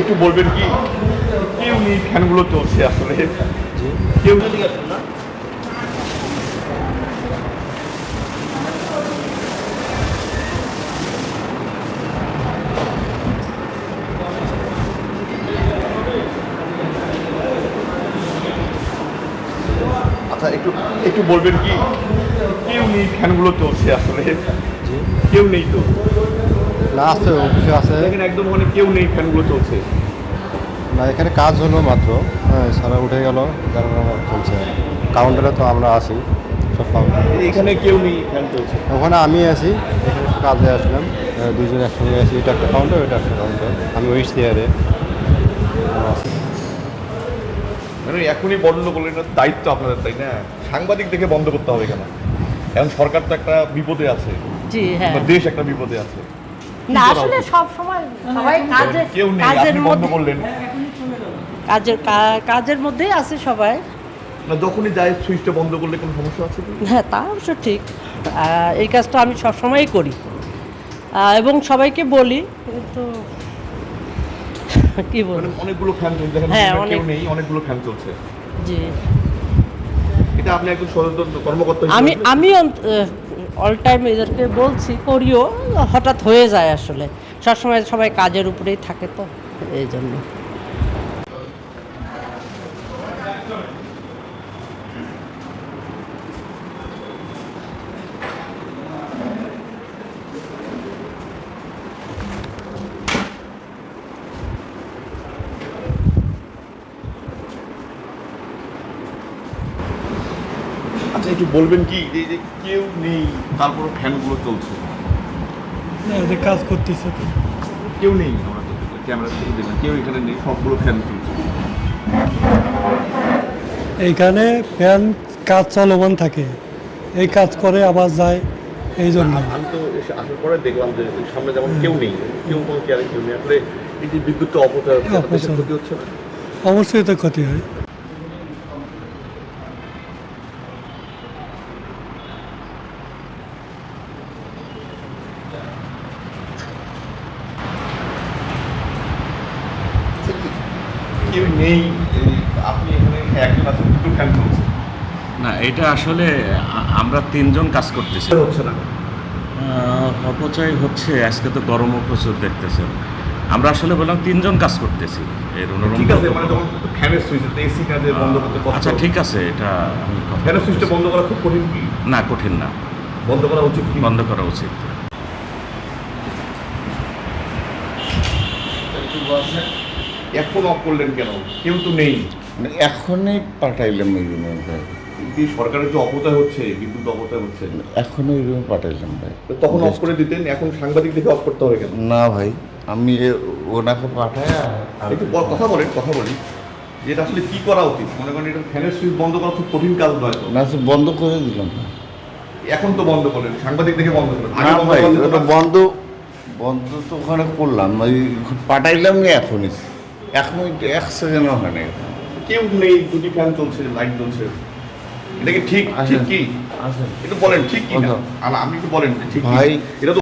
একটু বলবেন কি কেউ নেই ফ্যানগুলো চলছে আসলে কেউ না। আচ্ছা একটু একটু বলবেন কি কেউ নেই ফ্যানগুলো চলছে আসলে কেউ নেই তো না, আছে অফিসে আছে। এখানে একদম মানে কেউ নেই ফ্যানগুলো চলছে না, এখানে কাজ হলো মাত্র। হ্যাঁ, সারা উঠে গেল, যার কারণে চলছে। কাউন্টারে তো আমরা আছি, সব কাউন্টারে এখানে কেউ নেই ফ্যান চলছে। ওখানে আমি আছি, এখানে কাজে আসলাম। দুজন একসঙ্গে আছি, এটা একটা কাউন্টার, এটা একটা কাউন্টার। আমি ওই চেয়ারে আছি। মানে এখনই বন্ধ করলেন না, দায়িত্ব আপনাদের তাই না? সাংবাদিক দেখে বন্ধ করতে হবে কেন? এখন সরকার তো একটা বিপদে আছে, জি হ্যাঁ। বা দেশ একটা বিপদে আছে। না আসলে সব সময় সবাই কেউ নেই, কাজের আপনি বন্ধ মধ্যে করলেন কাজের মধ্যেই আছে সবাই। না, যখনই যায় সুইচটা বন্ধ করলে কোনো সমস্যা আছে কি? হ্যাঁ তা অবশ্য ঠিক। এই কাজটা আমি সবসময়ই করি এবং সবাইকে বলি, কিন্তু কি মানে বলবো। অনেকগুলো ফ্যান চলছে, দেখেন হ্যাঁ, কেউ অনেক। নেই, অনেকগুলো ফ্যান চলছে। জি এটা আপনি একজন সচেতন কর্মকর্তা আমি হিসেবে আমি অল টাইম এদেরকে বলছি, করিও, হঠাৎ হয়ে যায় আসলে। সবসময় সবাই কাজের উপরেই থাকে তো এই জন্য। আচ্ছা একটু বলবেন কি যে কেউ নেই তারপর ফ্যানগুলো চলছে? না, এদের কাজ করতেছে তো। কেউ নেই, আমরা তো ক্যামেরা থেকে দেখলাম কেউ এখানে নেই, সবগুলো ফ্যান চলছে। এইখানে ফ্যান কাজ চলমান থাকে, এই কাজ করে আবার যায়, এই জন্য। আমি তো এসে আসার পরে দেখলাম যে সামনে যেমন কেউ নেই, কেউ কোনো কেয়ারে কেউ নেই। আসলে এই যে বিদ্যুৎটা অপচয় হচ্ছে, এটা দেশের ক্ষতি হচ্ছে না? অবশ্যই তো ক্ষতি হয়। কেউ নেই, আপনি এখানে একজন আছেন, দুটো ফ্যান চলছে, না, এটা আসলে আমরা তিনজন কাজ করতেছি। হচ্ছে না। অপচয় হচ্ছে, আজকে তো গরমও প্রচুর দেখতেছেন। আমরা আসলে বললাম তিনজন কাজ করতেছি এর ঠিক আছে, মানে যখন ফ্যানের সুইচ এসি কাজে বন্ধ করতে কষ্ট আচ্ছা হচ্ছে। ঠিক আছে, এটা আমি কথা ফ্যানের সুইচটা বলতেছি। বন্ধ করা খুব কঠিন কি? না, কঠিন না, বন্ধ করা উচিত কি? বন্ধ করা উচিত। এখন অফ করলেন কেন? কেউ তো নেই। এখনই পাঠাইলাম এই রুমে ভাই, এই সরকারের যে অপচয় হচ্ছে, বিদ্যুৎ অপচয় হচ্ছে, এখনই ওই রুমে পাঠাইলাম ভাই। তো তখন অফ করে দিতেন, এখন সাংবাদিক দেখে অফ করতে হবে কেন? না ভাই, আমি ওনাকে পাঠাই একটু কথা বলেন, কথা বলি, যে এটা আসলে কি করা উচিত? মনে করেন এটা ফ্যানের সুইচ বন্ধ করা খুব কঠিন কাজ নয় তো। না, বন্ধ করে দিলাম। এখন তো বন্ধ করলেন, সাংবাদিক দেখে বন্ধ করলেন, না বন্ধ ভাই, করা যেত ওটা না? বন্ধ বন্ধ তো ওখানে করলাম, ওই পাঠাইলাম না এখনই। এখন 1 সেকেন্ডও হয় না। কেউ নেই, দুটি ফ্যান চলছে, লাইট জ্বলছে, এটা কি ঠিক? ঠিক কি? আসেন একটু বলেন ঠিক কি না? কথা। আপনি একটু বলেন ঠিক কি? ভাই, এটা তো